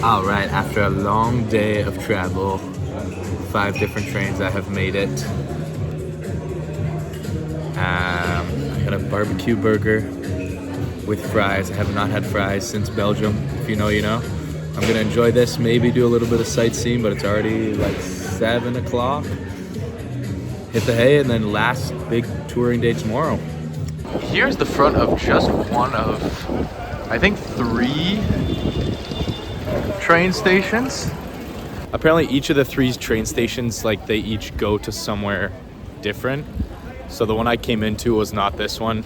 All right, after a long day of travel, 5 different trains, I have made it. I got a barbecue burger with fries. I have not had fries since Belgium. If you know, you know. I'm gonna enjoy this, maybe do a little bit of sightseeing, but it's already like 7 o'clock. Hit the hay and then last big touring day tomorrow. Here's the front of just one of, I think, 3 train stations. Apparently each of the 3 train stations, like they each go to somewhere different. So the one I came into was not this one.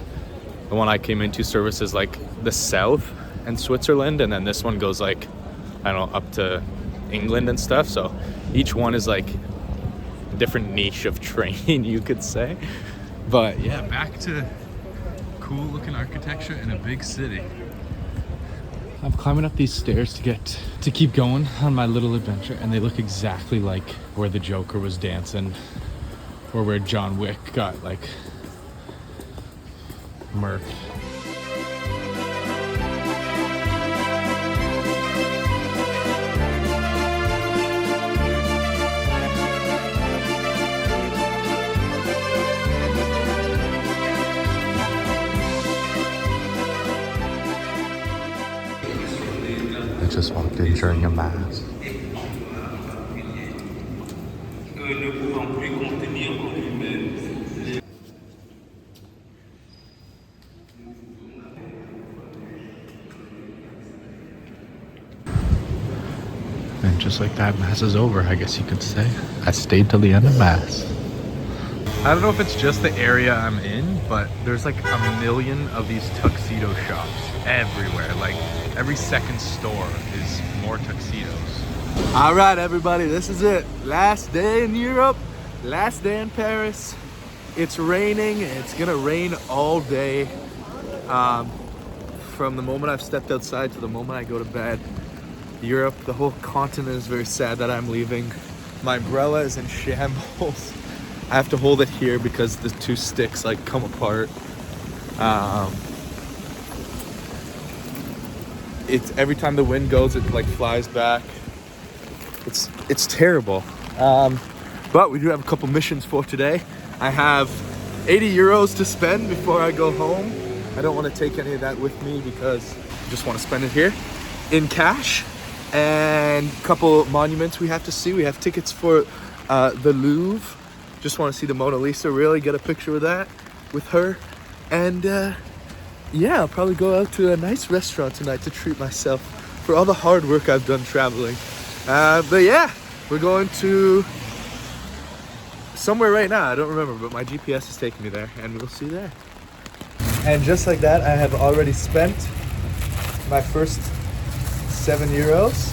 The one I came into services like the south and Switzerland, and then this one goes like, I don't know, up to England and stuff. So each one is like a different niche of train, you could say. But yeah, back to cool looking architecture in a big city. I'm climbing up these stairs to keep going on my little adventure, and they look exactly like where the Joker was dancing, or where John Wick got like murked. I just walked in during a mass. And just like that, mass is over, I guess you could say. I stayed till the end of mass. I don't know if it's just the area I'm in, but there's like a million of these tuxedo shops everywhere. Like every second store is more tuxedos. All right, everybody, this is it. Last day in Europe, last day in Paris. It's raining. It's gonna rain all day. From the moment I've stepped outside to the moment I go to bed. Europe, the whole continent is very sad that I'm leaving. My umbrella is in shambles. I have to hold it here because the 2 sticks like come apart. It's every time the wind goes, it like flies back. It's terrible. But we do have a couple missions for today. I have 80 euros to spend before I go home. I don't want to take any of that with me because I just want to spend it here in cash. And a couple monuments we have to see. We have tickets for the Louvre. Just want to see the Mona Lisa, really get a picture of that with her. And yeah, I'll probably go out to a nice restaurant tonight to treat myself for all the hard work I've done traveling. But yeah, we're going to somewhere right now. I don't remember, but my GPS is taking me there, and we'll see there. And just like that, I have already spent my first 7 euros.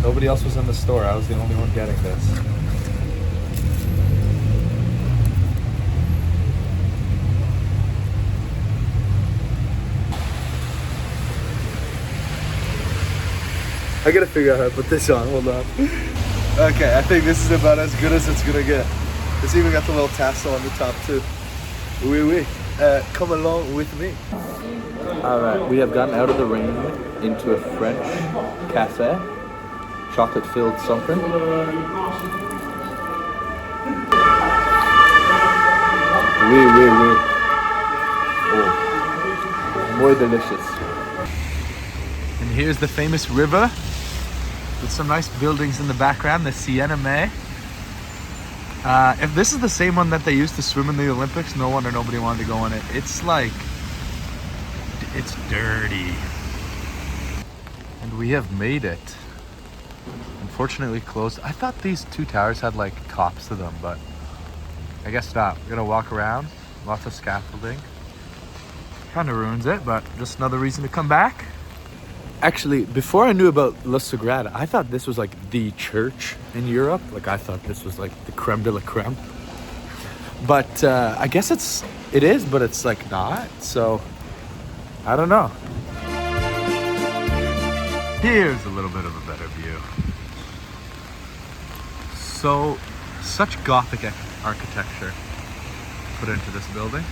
Nobody else was in the store. I was the only one getting this. I gotta figure out how to put this on. Hold on. Okay, I think this is about as good as it's gonna get. It's even got the little tassel on the top too. Oui, oui. Come along with me. Alright, we have gotten out of the rain into a French cafe. Chocolate-filled something. Oui, oui, oui. Oh, muy delicious. And here's the famous river with some nice buildings in the background, the Siena May. If this is the same one that they used to swim in the Olympics, no wonder nobody wanted to go in it. It's like, it's dirty. And we have made it. Unfortunately closed. I thought these 2 towers had like tops to them, but I guess not. We're gonna walk around, lots of scaffolding. Kind of ruins it, but just another reason to come back. Actually, before I knew about La Sagrada, I thought this was like the church in Europe. Like I thought this was like the creme de la creme. But I guess it is, but it's like not. So I don't know. Here's a little bit of a better view. So, such Gothic architecture put into this building.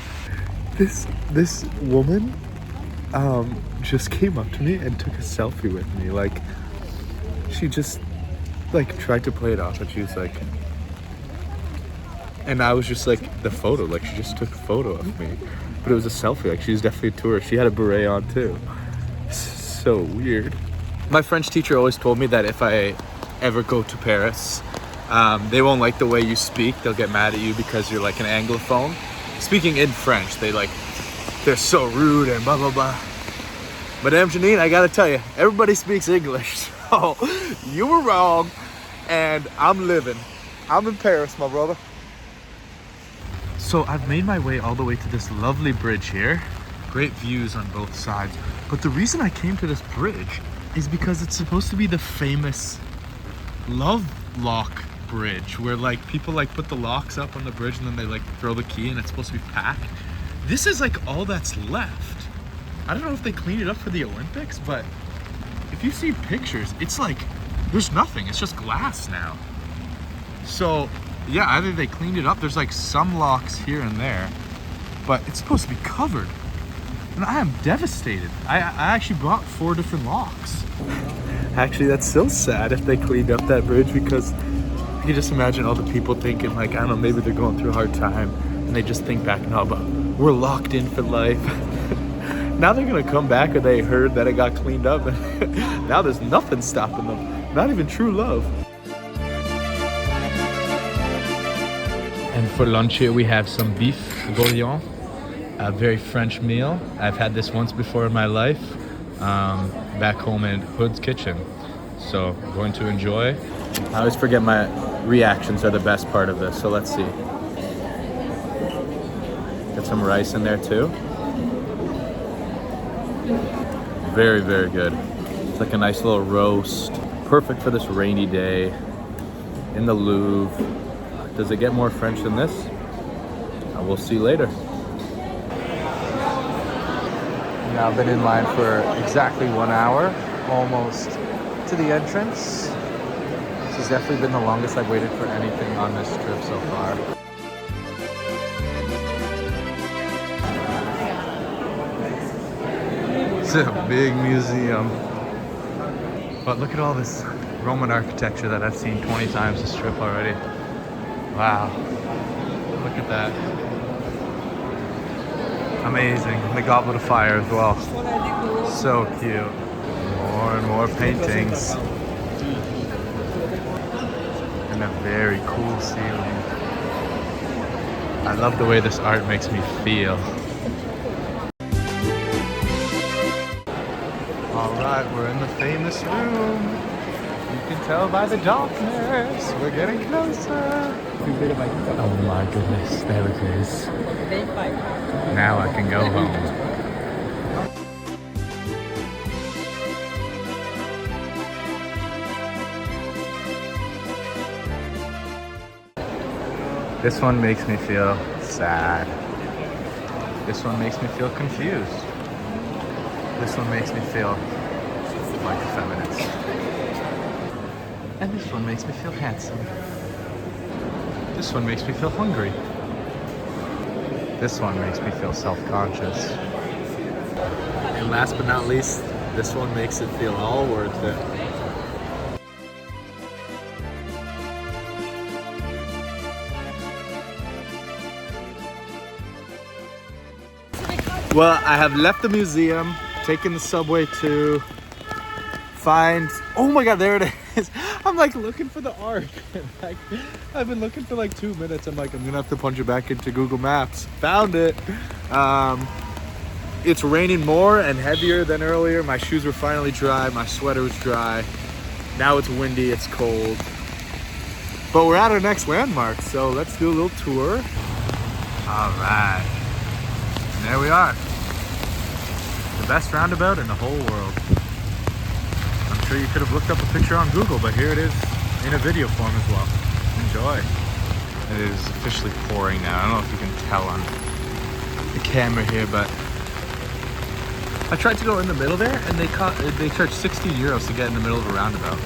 This woman just came up to me and took a selfie with me. Like, she just like tried to play it off, and she was like, and I was just like, the photo, like she just took a photo of me, but it was a selfie. Like she was definitely a tourist. She had a beret on too. So weird. My French teacher always told me that if I ever go to Paris, they won't like the way you speak. They'll get mad at you because you're like an anglophone. Speaking in French, they're so rude and blah, blah, blah. Madame Janine, I gotta tell you, everybody speaks English. So you were wrong, and I'm living. I'm in Paris, my brother. So I've made my way all the way to this lovely bridge here. Great views on both sides. But the reason I came to this bridge is because it's supposed to be the famous love lock bridge, where like people like put the locks up on the bridge and then they like throw the key and it's supposed to be packed. This is like all that's left. I don't know if they cleaned it up for the Olympics, but if you see pictures, it's like there's nothing. It's just glass now. So yeah, either they cleaned it up. There's like some locks here and there, but it's supposed to be covered. And I am devastated. I actually brought 4 different locks. Actually, that's so sad if they cleaned up that bridge, because you can just imagine all the people thinking like, I don't know, maybe they're going through a hard time and they just think back, no, but we're locked in for life. Now they're gonna come back, or they heard that it got cleaned up, and now there's nothing stopping them. Not even true love. And for lunch here we have some beef bourguignon, a very French meal. I've had this once before in my life, back home in Hood's Kitchen. So I'm going to enjoy. I always forget my reactions are the best part of this, so let's see. Get some rice in there too. Very, very good. It's like a nice little roast. Perfect for this rainy day in the Louvre. Does it get more French than this? We'll see later. Now I've been in line for exactly 1 hour, almost to the entrance. This has definitely been the longest I've waited for anything on this trip so far. It's a big museum. But look at all this Roman architecture that I've seen 20 times this trip already. Wow. Look at that. Amazing. And the Goblet of Fire as well. So cute. More and more paintings. And a very cool ceiling. I love the way this art makes me feel. Alright, we're in the famous room. You can tell by the darkness. We're getting closer. Oh my goodness, there it is. Now I can go home. This one makes me feel sad. This one makes me feel confused. This one makes me feel like a feminist. And this one makes me feel handsome. This one makes me feel hungry. This one makes me feel self-conscious. And last but not least, this one makes it feel all worth it. Well, I have left the museum, taken the subway to find, oh my god, there it is. I'm like looking for the art. Like, I've been looking for like 2 minutes. I'm like, I'm gonna have to punch it back into Google Maps. Found it. It's raining more and heavier than earlier. My shoes were finally dry. My sweater was dry. Now it's windy, it's cold. But we're at our next landmark, so let's do a little tour. All right. And there we are. The best roundabout in the whole world. I'm sure you could have looked up a picture on Google, but here it is in a video form as well. Enjoy. It is officially pouring now. I don't know if you can tell on the camera here, but I tried to go in the middle there and they charged 60 euros to get in the middle of a roundabout.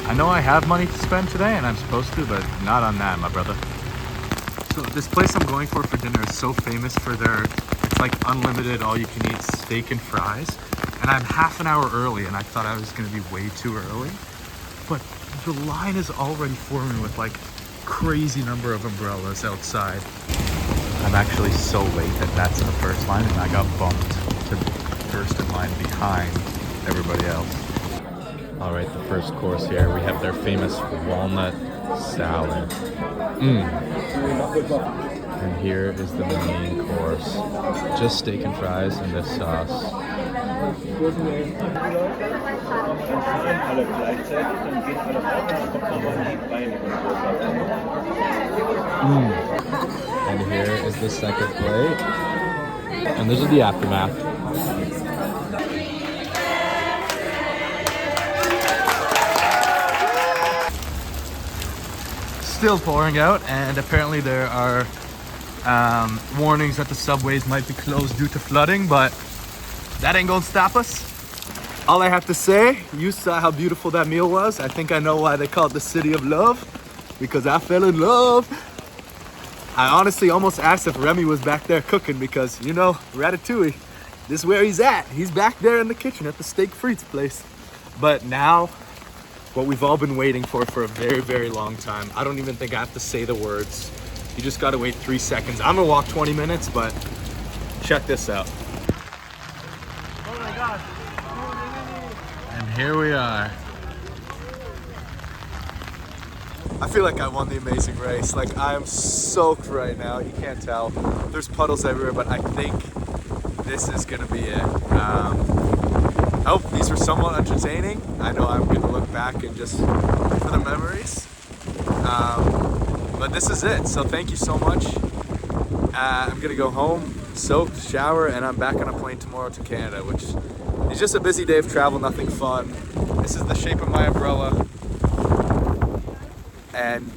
I know I have money to spend today and I'm supposed to, but not on that, my brother. So this place I'm going for dinner is so famous for their, it's like unlimited all you can eat steak and fries. And I'm half an hour early and I thought I was gonna be way too early. but the line is already forming with like crazy number of umbrellas outside. I'm actually so late that that's in the first line and I got bumped to first in line behind everybody else. All right, the first course here, we have their famous walnut salad. And here is the main course. Just steak and fries and this sauce. And here is the second plate. And this is the aftermath. Still pouring out, and apparently there are warnings that the subways might be closed due to flooding, but that ain't gonna stop us. All I have to say, you saw how beautiful that meal was. I think I know why they call it the city of love, because I fell in love. I honestly almost asked if Remy was back there cooking because, you know, Ratatouille, this is where he's at. He's back there in the kitchen at the steak frites place. But now, what we've all been waiting for a very, very long time. I don't even think I have to say the words. You just gotta wait 3 seconds. I'm gonna walk 20 minutes, but check this out. Oh my God. And here we are. I feel like I won the amazing race. Like, I am soaked right now. You can't tell. There's puddles everywhere, but I think this is gonna be it. I hope these were somewhat entertaining. I know I'm gonna look back and just for the memories. But this is it. So thank you so much. I'm gonna go home, soak, shower, and I'm back on a plane tomorrow to Canada, which is just a busy day of travel, nothing fun. This is the shape of my umbrella. And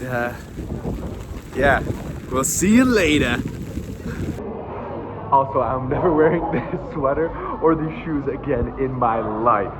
yeah, we'll see you later. Also, I'm never wearing this sweater or these shoes again in my life.